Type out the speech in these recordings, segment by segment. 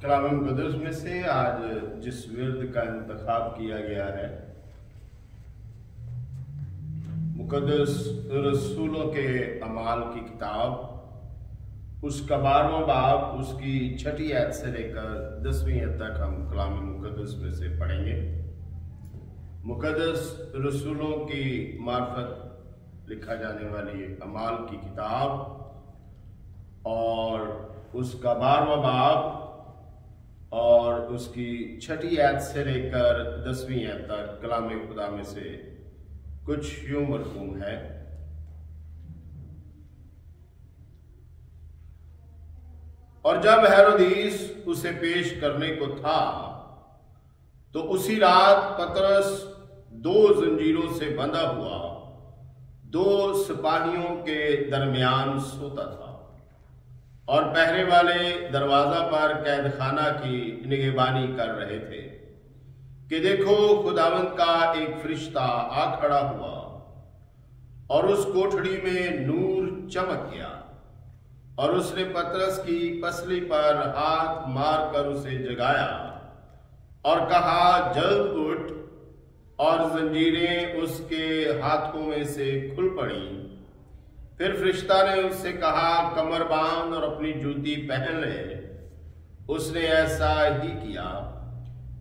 कलाम मुक़द्दस में से आज जिस विर्द का इंतखाब किया गया है, मुक़द्दस रसूलों के अमाल की किताब, उसका 12वां बाब, उसकी 6ठी आयत से लेकर 10वीं आयत तक हम कलाम मुक़द्दस में से पढ़ेंगे। मुक़द्दस रसूलों की मार्फत लिखा जाने वाली अमाल की किताब और उसका 12वां बाब और उसकी 6ठी आयत से लेकर 10वीं आयत तक कलाम खुदा में से कुछ यूं मरकूम है। और जब हेरोदीस उसे पेश करने को था तो उसी रात पतरस 2 जंजीरों से बंधा हुआ 2 सिपाहियों के दरमियान सोता था और पहरे वाले दरवाजा पर कैदखाना की निगहबानी कर रहे थे कि देखो, खुदावंद का एक फरिश्ता आ खड़ा हुआ और उस कोठड़ी में नूर चमक गया और उसने पतरस की पसली पर हाथ मारकर उसे जगाया और कहा, जल्द उठ। और जंजीरें उसके हाथों में से खुल पड़ी। फिर फरिश्ता ने उससे कहा, कमर बांध और अपनी जूती पहन ले। उसने ऐसा ही किया।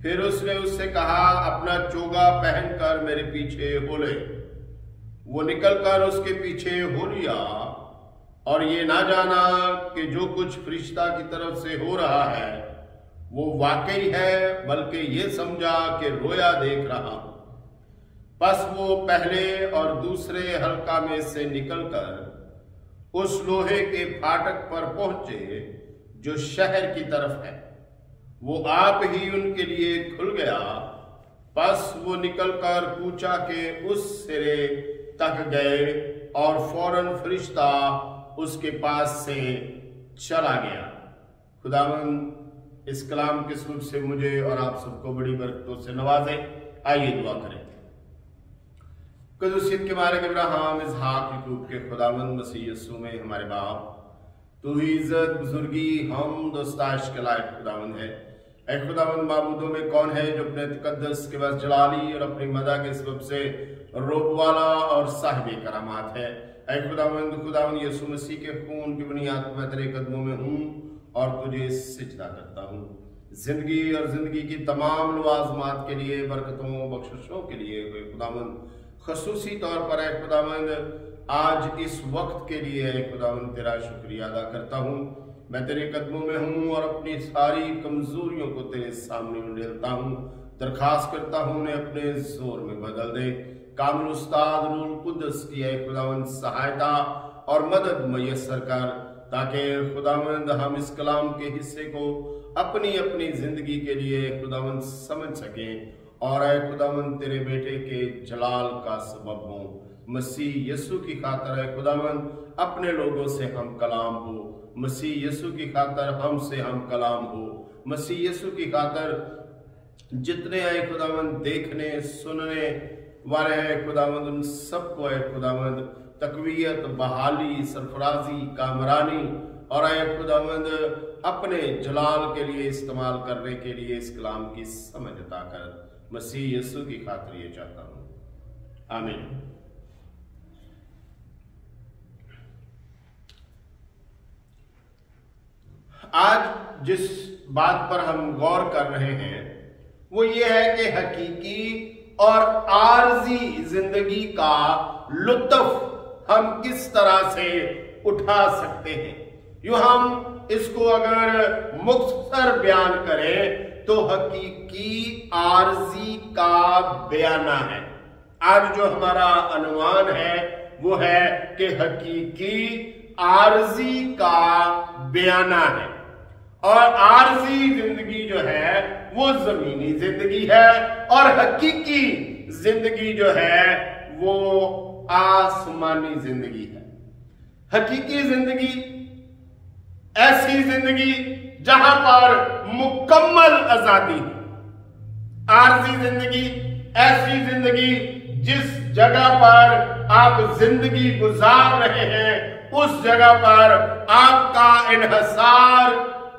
फिर उसने उससे कहा, अपना चोगा पहनकर मेरे पीछे हो ले। वो निकलकर उसके पीछे हो लिया और ये ना जाना कि जो कुछ फरिश्ता की तरफ से हो रहा है वो वाकई है, बल्कि ये समझा कि रोया देख रहा हूं। बस वो पहले और दूसरे हल्का में से निकलकर उस लोहे के फाटक पर पहुंचे जो शहर की तरफ है। वो आप ही उनके लिए खुल गया। बस वो निकलकर कूचा के उस सिरे तक गए और फौरन फरिश्ता उसके पास से चला गया। खुदावंद इस कलाम के सूर से मुझे और आप सबको बड़ी बरकतों से नवाजे। आइए दुआ करें। कदुसियत के मालिक इब्राहिम, इसहाक, याकूब के खुदावंद मसीह यीशु में हमारे बाप, तू ही इज्जत, बुजुर्गी, हम दोस्ताश के लायक खुदावंद है। ऐ खुदावंद, माबूदों में कौन है जो अपने तकद्दस के बस जलाली और अपनी मदा के सबब से रोब वाला और साहिब करामात है। ऐ खुदावंद यीशु मसीह के खून की बुनियाद पर मैं तेरे कदमों में हूँ और तुझे सिजदा करता हूँ। जिंदगी और जिंदगी की तमाम लवाजमात के लिए, बरकतों बख्शिशों के लिए खुदावंद खसूसी तौर पर है खुदावंद आज इस वक्त के लिए है खुदावंद तेरा शुक्रिया अदा करता हूँ। मैं तेरे कदमों में हूँ और अपनी सारी कमजोरियों को तेरे सामने उंडेलता हूँ। दरखास्त करता हूँ उन्हें अपने जोर में बदल दे। कामिल उस्ताद रूल कुद्दस की है खुदावंद सहायता और मदद मैसर कर, ताकि खुदावंद हम इस कलाम के हिस्से को अपनी अपनी जिंदगी के लिए खुदावंद समझ सकें और ऐ खुदावंद तेरे बेटे के जलाल का सबब हो। मसीह यीशु की खातर है खुदावंद अपने लोगों से हम कलाम हो। मसीह यीशु की खातर हमसे हम कलाम हो। मसीह यीशु की खातर जितने आए खुदावंद देखने सुनने वाले हैं खुदावंद, उन सबको है खुदावंद तकवीयत, बहाली, सरफराजी, कामरानी और आए खुदावंद अपने जलाल के लिए इस्तेमाल करने के लिए इस कलाम की समझ अता कर। मसीह यीशु की खातिर ये चाहता हूं, आमीन। आज जिस बात पर हम गौर कर रहे हैं वो ये है कि हकीकी और आर्जी जिंदगी का लुत्फ हम किस तरह से उठा सकते हैं। यूं हम इसको अगर मुख्तसर बयान करें तो हकीकी आर्जी का बयाना है। आज जो हमारा अनुमान है वो है कि हकीकी आर्जी का बयाना है और आर्जी जिंदगी जो है वो जमीनी जिंदगी है और हकीकी जिंदगी जो है वो आसमानी जिंदगी है। हकीकी जिंदगी ऐसी जिंदगी जहां पर मुकम्मल आजादी है। आर्जी जिंदगी ऐसी जिंदगी जिस जगह पर आप जिंदगी गुजार रहे हैं उस जगह पर आपका इन्हसार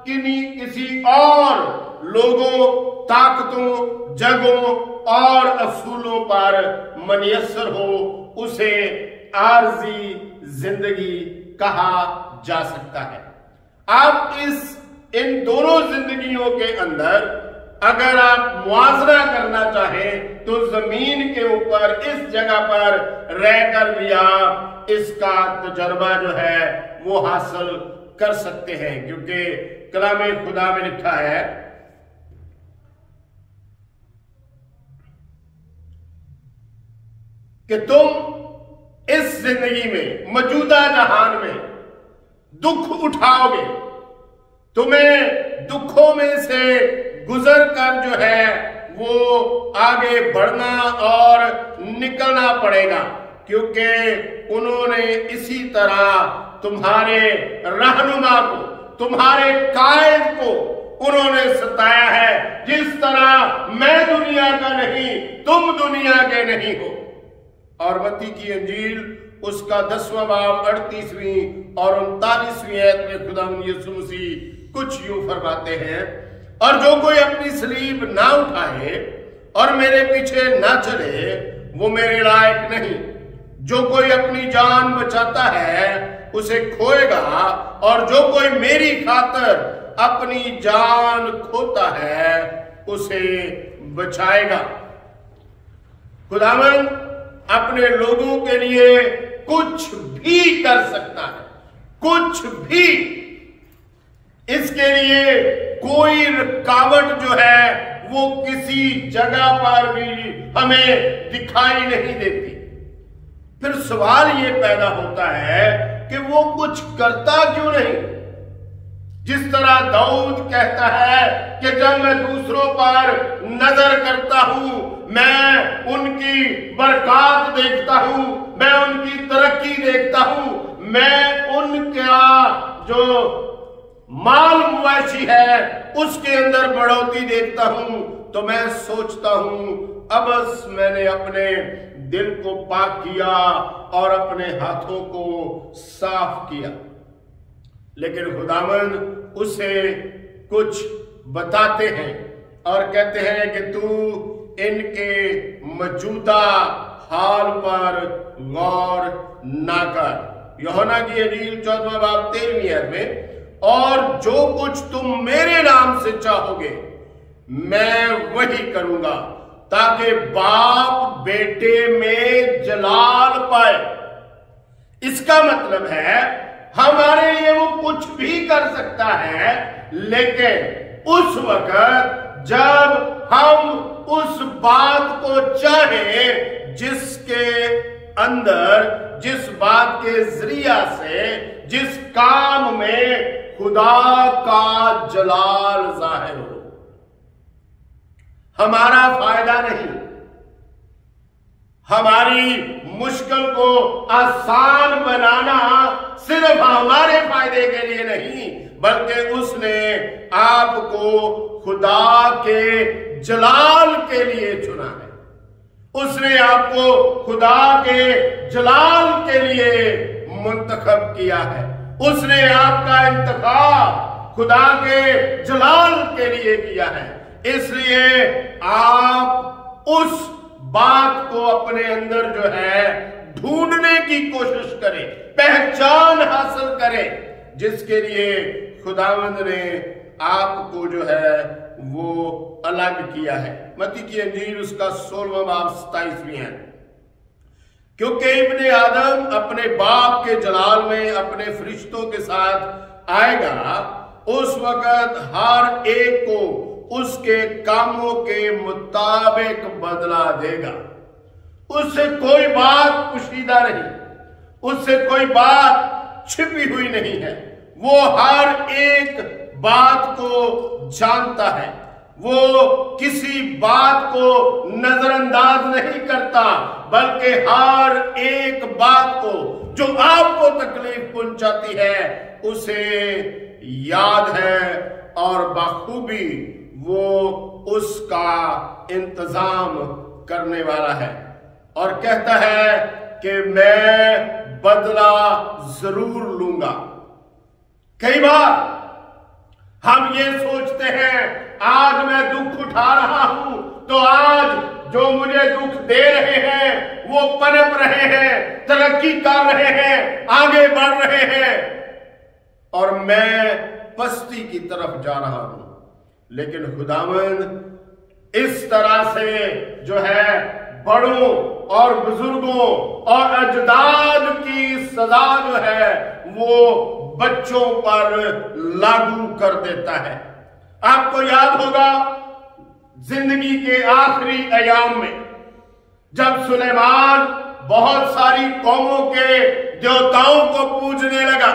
किसी और लोगों, ताकतों, जगहों और असूलों पर मुनहसर हो, उसे आरजी जिंदगी कहा जा सकता है। आप इन दोनों जिंदगियों के अंदर अगर आप मुआवजा करना चाहें तो जमीन के ऊपर इस जगह पर रहकर भी आप इसका तजर्बा जो है वो हासिल कर सकते हैं, क्योंकि कलामे खुदा में लिखा है कि तुम इस जिंदगी में, मौजूदा जहान में दुख उठाओगे, तुम्हें दुखों में से गुजर कर जो है वो आगे बढ़ना और निकलना पड़ेगा, क्योंकि उन्होंने इसी तरह तुम्हारे रहनुमा को, तुम्हारे कायद को उन्होंने सताया है, जिस तरह मैं दुनिया का नहीं, तुम दुनिया के नहीं हो। और मत्ती की इंजील उसका 10वां बाब 38वीं और 39वीं आयत में खुदावंद यीशु मसीह कुछ यूं फरमाते हैं, और जो कोई अपनी सलीब ना उठाए और मेरे पीछे ना चले वो मेरे लायक नहीं। जो कोई अपनी जान बचाता है उसे खोएगा, और जो कोई मेरी खातिर अपनी जान खोता है उसे बचाएगा। खुदावंद अपने लोगों के लिए कुछ भी कर सकता है, कुछ भी। इसके लिए कोई रुकावट जो है वो किसी जगह पर भी हमें दिखाई नहीं देती। फिर सवाल ये पैदा होता है कि वो कुछ करता क्यों नहीं? जिस तरह दाऊद कहता है कि जब मैं दूसरों पर नजर करता हूं, मैं उनकी बरकत देखता हूं, मैं उनकी तरक्की देखता हूं, मैं उनका जो माल मुआशी है उसके अंदर बढ़ोतरी देखता हूं, तो मैं सोचता हूं अब मैंने अपने दिल को पाक किया और अपने हाथों को साफ किया। लेकिन खुदावंद उसे कुछ बताते हैं और कहते हैं कि तू इनके मौजूदा हाल पर गौर ना कर। यूहन्ना की इंजील 14वां बाब 13वीं आयत में, और जो कुछ तुम मेरे नाम से चाहोगे मैं वही करूंगा, ताकि बाप बेटे में जलाल पाए। इसका मतलब है हमारे लिए वो कुछ भी कर सकता है, लेकिन उस वक्त जब हम उस बात को चाहें जिसके अंदर, जिस बात के जरिया से, जिस काम में खुदा का जलाल जाहिर हो। हमारा फायदा नहीं, हमारी मुश्किल को आसान बनाना सिर्फ हमारे फायदे के लिए नहीं, बल्कि उसने आपको खुदा के जलाल के लिए चुना है। उसने आपको खुदा के जलाल के लिए मुंतखब किया है। उसने आपका इंतखाब खुदा के जलाल के लिए किया है। इसलिए आप उस बात को अपने अंदर जो है ढूंढने की कोशिश करें, पहचान हासिल करें, जिसके लिए खुदावंद ने आपको जो है वो अलग किया है। मत्ती की इंजील उसका 16वां बाब 27वीं है। क्योंकि इब्ने आदम अपने बाप के जलाल में अपने फरिश्तों के साथ आएगा, उस वक्त हर एक को उसके कामों के मुताबिक बदला देगा। उससे कोई बात पोशीदा नहीं, उससे कोई बात छिपी हुई नहीं है। वो हर एक बात को जानता है, वो किसी बात को नजरअंदाज नहीं करता, बल्कि हर एक बात को जो आपको तकलीफ पहुंचाती है उसे याद है और बखूबी वो उसका इंतजाम करने वाला है और कहता है कि मैं बदला जरूर लूंगा। कई बार हम ये सोचते हैं आज मैं दुख उठा रहा हूं तो आज जो मुझे दुख दे रहे हैं वो पनप रहे हैं, तरक्की कर रहे हैं, आगे बढ़ रहे हैं और मैं पस्ती की तरफ जा रहा हूं। लेकिन खुदावंद इस तरह से जो है बड़ों और बुजुर्गों और अजदाद की सजा जो है वो बच्चों पर लागू कर देता है। आपको याद होगा जिंदगी के आखिरी अयाम में जब सुलेमान बहुत सारी कौमों के देवताओं को पूजने लगा,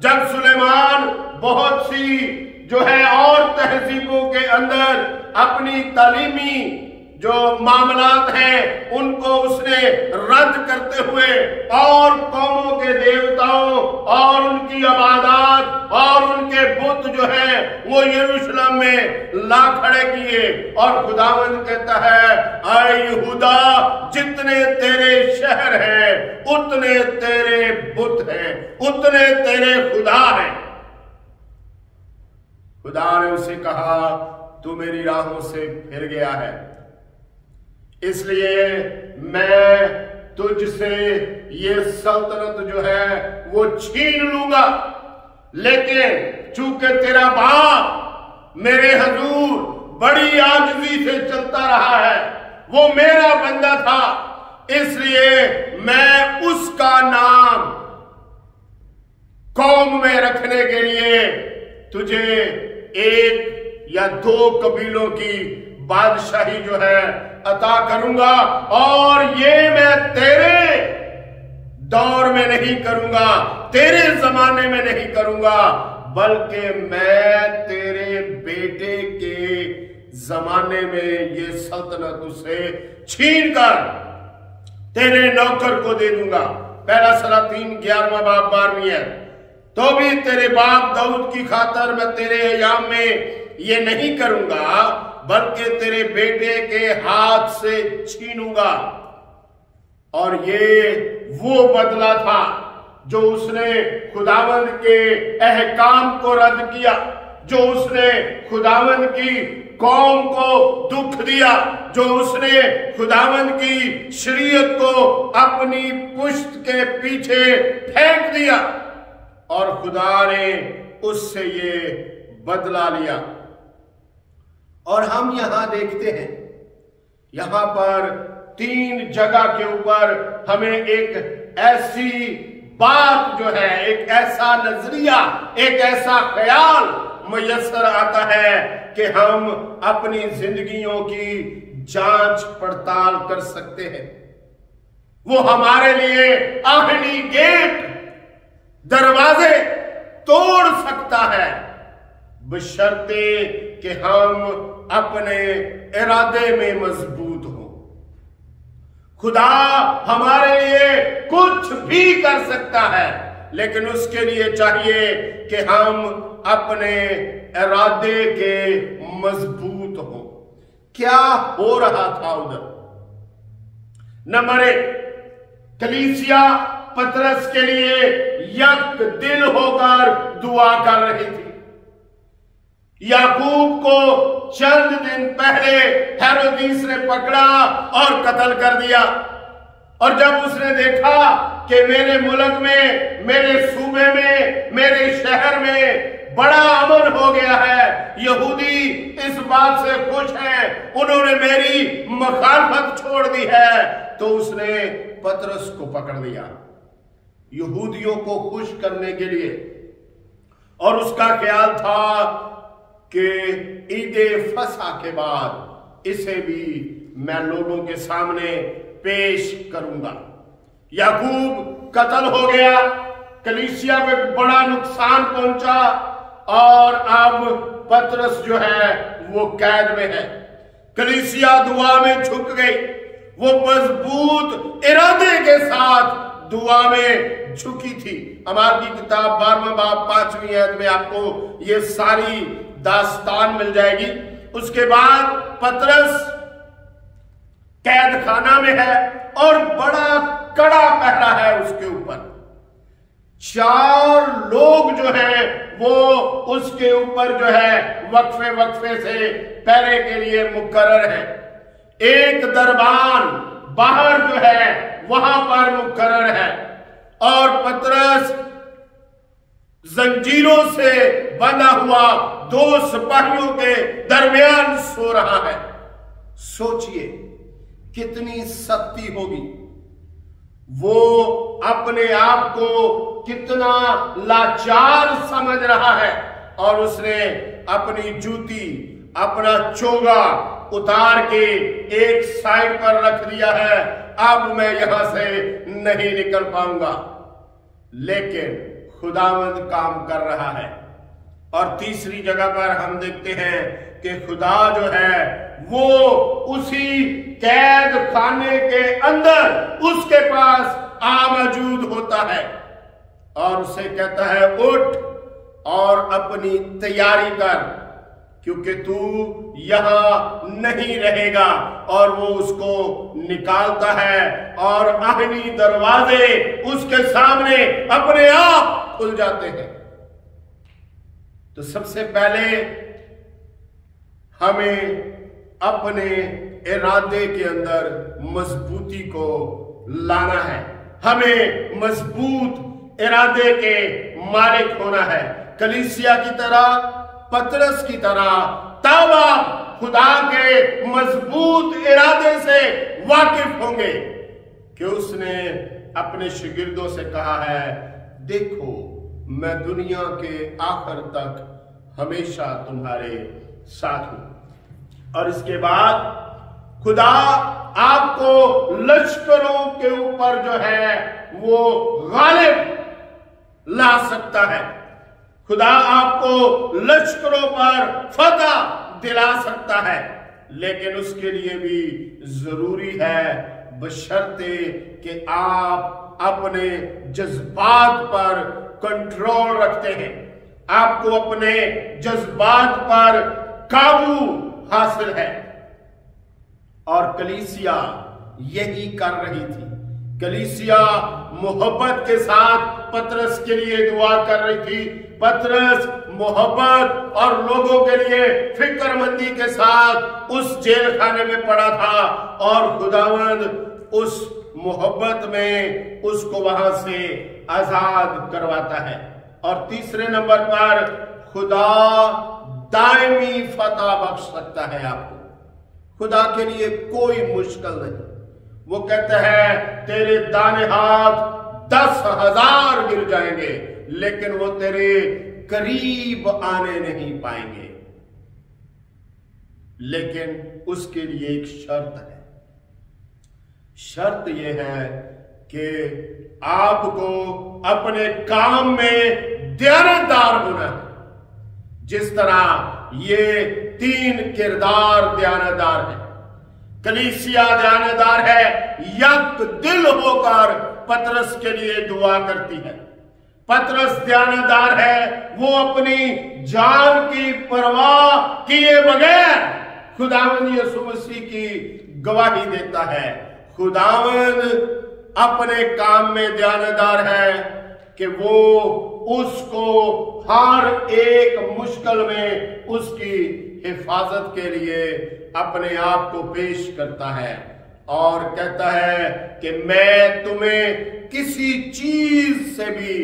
जब सुलेमान बहुत सी जो है और तहजीबों के अंदर अपनी तालीमी जो मामलात हैं उनको उसने रद्द करते हुए और कौमों के देवताओं और उनकी इबादत और उनके बुत जो है वो यरूशलेम में ला खड़े किए और खुदावंद कहता है ऐ यहूदा जितने तेरे शहर हैं उतने तेरे बुत हैं, उतने तेरे खुदा हैं। खुदा ने उसे कहा तू मेरी राहों से फिर गया है, इसलिए मैं तुझसे ये सल्तनत जो है वो छीन लूंगा। लेकिन चूंकि तेरा बाप मेरे हजूर बड़ी आजिज़ी से चलता रहा है, वो मेरा बंदा था, इसलिए मैं उसका नाम कौम में रखने के लिए तुझे एक या दो कबीलों की बादशाही जो है अता करूंगा और ये मैं तेरे दौर में नहीं करूंगा, तेरे जमाने में नहीं करूंगा, बल्कि मैं तेरे बेटे के जमाने में ये सल्तनत उसे छीन कर तेरे नौकर को दे दूंगा। पहला सलातीन 11वां बाब 12वीं है। तो भी तेरे बाप दाऊद की खातर मैं तेरे अयाम में ये नहीं करूंगा बल्कि तेरे बेटे के हाथ से छीनूंगा। और ये वो बदला था जो उसने खुदावंद के अहकाम को रद्द किया, जो उसने खुदावंद की कौम को दुख दिया, जो उसने खुदावंद की शरीयत को अपनी पुश्त के पीछे फेंक दिया और खुदा ने उससे ये बदला लिया। और हम यहां देखते हैं, यहां पर 3 जगह के ऊपर हमें एक ऐसी बात जो है, एक ऐसा नजरिया, एक ऐसा ख्याल मुयस्सर आता है कि हम अपनी जिंदगियों की जांच पड़ताल कर सकते हैं। वो हमारे लिए आहनी गेट, दरवाजे तोड़ सकता है बशर्ते कि हम अपने इरादे में मजबूत हो। खुदा हमारे लिए कुछ भी कर सकता है, लेकिन उसके लिए चाहिए कि हम अपने इरादे के मजबूत हो। क्या हो रहा था उधर? नंबर 1, कलीसिया पतरस के लिए यक दिल होकर दुआ कर रही थी। याकूब को चंद दिन पहले हेरोदीस ने पकड़ा और कत्ल कर दिया। और जब उसने देखा कि मेरे मुल्क में, मेरे सूबे में, मेरे शहर में बड़ा अमन हो गया है, यहूदी इस बात से खुश हैं, उन्होंने मेरी मुखालफत छोड़ दी है, तो उसने पतरस को पकड़ लिया यहूदियों को खुश करने के लिए। और उसका ख्याल था कि ईदे फसा के बाद इसे भी मैं लोगों के सामने पेश करूंगा। याकूब कत्ल हो गया, कलीसिया को एक बड़ा नुकसान पहुंचा और अब पतरस जो है वो कैद में है। कलीसिया दुआ में झुक गई, वो मजबूत इरादे के साथ दुआ में झुकी थी। अमाल की किताब 12वां बाब 5वीं आयत में आपको ये सारी दास्तान मिल जाएगी। उसके बाद पतरस कैद खाना में है और बड़ा कड़ा पहरा है उसके ऊपर। 4 لوگ جو ہیں وہ اس کے اوپر جو ہے وقفے سے پہرے کے لیے مقرر ہے. ایک دربان باہر جو ہے وہاں پر مقرر ہے اور پطرس زنجیروں سے بندھا ہوا 2 سپاہیوں کے درمیان سو رہا ہے. سوچئے کتنی سختی ہوگی. وہ اپنے آپ کو کتنا لاچار سمجھ رہا ہے اور اس نے اپنی جوتی اپنا چوگا اتار کے ایک سائڈ پر رکھ دیا ہے. اب میں یہاں سے نہیں نکل پاؤں گا. لیکن خداوند کام کر رہا ہے. اور تیسری جگہ پر ہم دیکھتے ہیں کہ خدا جو ہے وہ اسی قید خانے کے اندر اس کے پاس موجود ہوتا ہے اور اسے کہتا ہے اٹھ اور اپنی تیاری کر کیونکہ تو یہاں نہیں رہے گا. اور وہ اس کو نکالتا ہے اور آہنی دروازے اس کے سامنے اپنے آپ کھل جاتے ہیں. تو سب سے پہلے ہمیں اپنے ارادے کے اندر مضبوطی کو لانا ہے. ہمیں مضبوط ارادے کے مالک ہونا ہے. کلیسیا کی طرح، پطرس کی طرح تب آپ خدا کے مضبوط ارادے سے واقف ہوں گے کہ اس نے اپنے شاگردوں سے کہا ہے دیکھو میں دنیا کے آخر تک ہمیشہ تمہارے ساتھ ہوں. اور اس کے بعد خدا آپ کو لشکروں کے اوپر جو ہے وہ غالب لا سکتا ہے. خدا آپ کو لشکروں پر فتح دلا سکتا ہے. لیکن اس کے لیے بھی ضروری ہے بشرطے کہ آپ اپنے جذبات پر کنٹرول رکھتے ہیں. آپ کو اپنے جذبات پر قابو حاصل ہے. اور کلیسیا یہی کر رہی تھی. کلیسیا محبت کے ساتھ پطرس کے لیے دعا کر رہی تھی. پطرس محبت اور لوگوں کے لیے فکر مندی کے ساتھ اس جیل خانے میں پڑا تھا اور خداوند اس محبت میں اس کو وہاں سے آزاد کرواتا ہے. اور تیسرے نمبر پر خدا دائمی فتح بخش سکتا ہے آپ کو. خدا کے لیے کوئی مشکل نہیں. وہ کہتا ہے تیرے دانے ہاتھ 10,000 گر جائیں گے لیکن وہ تیرے قریب آنے نہیں پائیں گے. لیکن اس کے لیے ایک شرط ہے. شرط یہ ہے کہ آپ کو اپنے کام میں دیانتدار ہونا ہے. جس طرح یہ 3 کردار دیانتدار ہیں. کلیسیا دیانتدار ہے. یک دل ہو کر پطرس کے لیے دعا کرتی ہے. پطرس دیانتدار ہے. وہ اپنی جان کی پرواہ کیے بغیر خداوند یسوع مسیح کی گواہی دیتا ہے. خداوند اپنے کام میں دیانتدار ہے کہ وہ اس کو ہر ایک مشکل میں اس کی حفاظت کے لیے اپنے آپ کو پیش کرتا ہے اور کہتا ہے کہ میں تمہیں کسی چیز سے بھی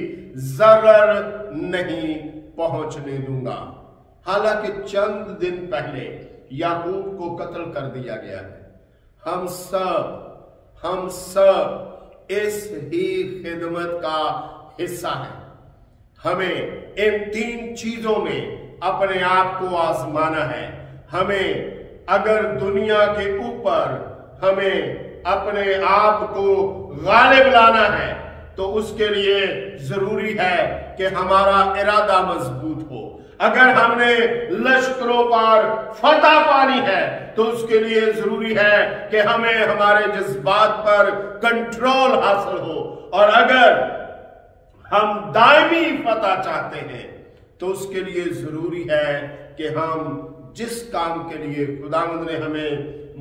ضرر نہیں پہنچنے دوں گا. حالانکہ چند دن پہلے یعقوب کو قتل کر دیا گیا ہے. ہم سب اس ہی خدمت کا حصہ ہے. ہمیں ان 3 چیزوں میں اپنے آپ کو آزمانا ہے. ہمیں اگر دنیا کے اوپر ہمیں اپنے آپ کو غالب لانا ہے تو اس کے لیے ضروری ہے کہ ہمارا ارادہ مضبوط ہو. اگر ہم نے لشکروں پر فتح پانی ہے تو اس کے لیے ضروری ہے کہ ہمیں ہمارے جذبات پر کنٹرول حاصل ہو. اور اگر ہم دائمی فتح چاہتے ہیں تو اس کے لیے ضروری ہے کہ ہم جس کام کے لیے خداوند نے ہمیں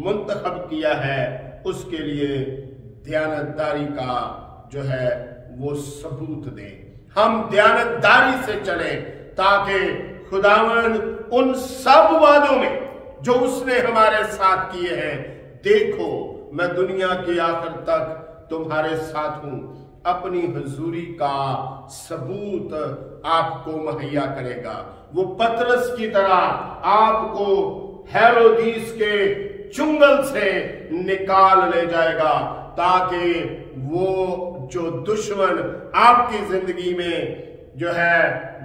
منتخب کیا ہے اس کے لیے دیانتداری کا جو ہے وہ ثبوت دیں. हम दयानतदारी से चलें, ताकि खुदावंद उन सब वादों में जो उसने हमारे साथ किए हैं, देखो मैं दुनिया की आखिर तक तुम्हारे साथ हूं, अपनी हुजूरी का सबूत आपको मुहैया करेगा। वो पतरस की तरह आपको हेरोदीस के चुंगल से निकाल ले जाएगा, ताकि वो जो दुश्मन आपकी जिंदगी में जो है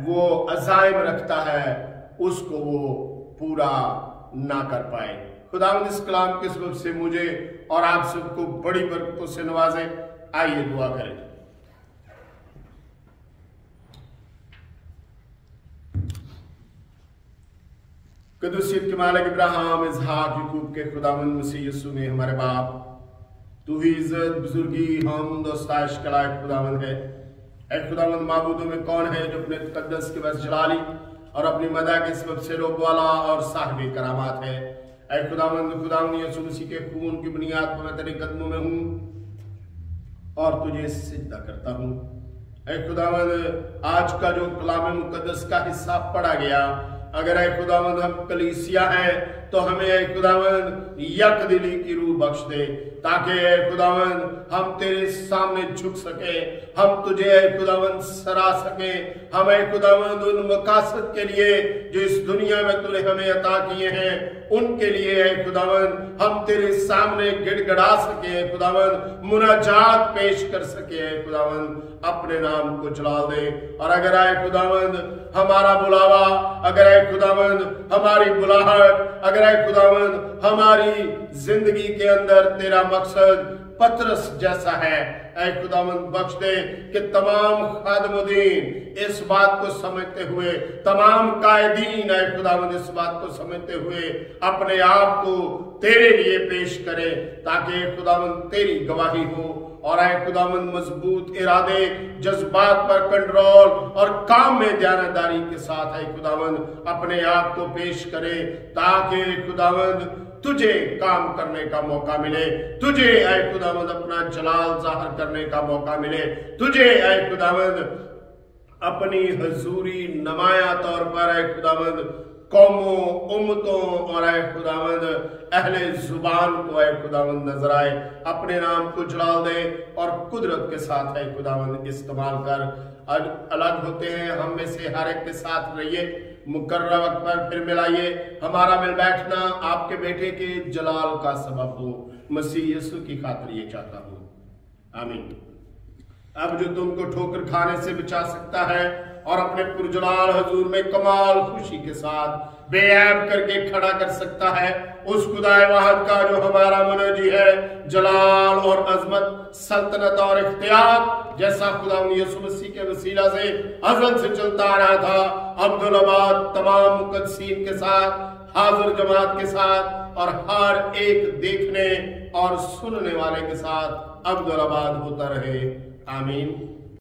वो अज़ाइम रखता है, उसको वो पूरा ना कर पाए। खुदावंद इस कलाम के सबब से मुझे और आप सबको बड़ी बरकतों से नवाजे। आइए दुआ करें। कदूसियत के मालिक इब्राहिम, इसहाक, याकूब के खुदावंद मसीह यीशु में हमारे बाप, तू ही इज्जत, बुजुर्गी, हमद और सताइश के लायक खुदावंद है। ऐ खुदावंद, माबूदों में कौन है जो अपने तकद्दस के बस जलाली और अपनी मदा के सबब से रोब वाला और साहिब करामात है। ऐ खुदावंद यीशु मसीह के खून की बुनियाद पर मैं तेरे कदमों में हूं और तुझे सिजदा करता हूं। ऐ खुदावंद, आज का जो कलाम मुकद्दस का हिस्सा पढ़ा गया, अगर ऐ खुदावंद हम कलीसिया है तो हमें ऐ खुदावंद यक दिली की रूह बख्श दे, ताकि ऐ खुदावंद हम तेरे सामने झुक सके, हम तुझे ऐ खुदावंद सरा सके, हम ऐ खुदावंद उन मकासद के लिए जो इस दुनिया में तूने हमें अता किए हैं, उनके लिए ऐ खुदावंद हम तेरे सामने गिड़गड़ा सके, खुदावंद मुनाजात पेश कर सके। ऐ खुदावंद अपने नाम को जला दे। और अगर ऐ खुदावंद हमारा बुलावा, अगर ऐ खुदावंद हमारी बुलाहट, अगर ऐ खुदावंद हमारी जिंदगी के अंदर तेरा मकसद पतरस जैसा है, ऐ खुदावंद बख्श दे कि तमाम खादमुद्दीन इस बात को समझते हुए, तमाम कायदीन ऐ खुदावंद इस बात को समझते हुए अपने आप को तेरे लिए पेश करे, ताकि खुदावंद तेरी गवाही हो। और ऐ खुदावंद मजबूत इरादे, जज्बात पर कंट्रोल और काम में दयानतदारी के साथ ऐ खुदावंद अपने आप को पेश करे, ताकि खुदावंद तुझे काम करने का मौका मिले, तुझे ऐ खुदावंद अपना जलाल जाहिर करने का मौका मिले, तुझे ऐ खुदावंद अपनी हुजूरी नुमाया तौर पर ऐ खुदावंद कौमों, उम्मतों और ऐ खुदावंद अहले जुबान को ऐ खुदावंद नजर आए, अपने नाम को जलाल दे और कुदरत के साथ ऐ खुदावंद इस्तेमाल कर। अलग होते हैं हम में से हर एक के साथ रहिए, मुकर्रर वक्त पर फिर मिलाइए। हमारा मिल बैठना आपके बेटे के जलाल का सबब हो, मसीह यीशु की खातिर ये चाहता हूं, आमीन। अब जो तुमको ठोकर खाने से बचा सकता है और अपने पुरजलाल हजूर में कमाल खुशी के साथ बेऐब करके खड़ा कर सकता है, उस खुदाए वाहिद का जो हमारा मुनजी है, जलाल और अजमत, सल्तनत और इख्तियार जैसा खुदावंद यीशु मसीह के वसीला से अज़ल से चलता आ रहा था, अब्दुल्लाबाद तमाम मुकद्दसीन के साथ, हाजिर जमात के साथ और हर एक देखने और सुनने वाले के साथ अब्दुल्लाबाद होता रहे, आमीन।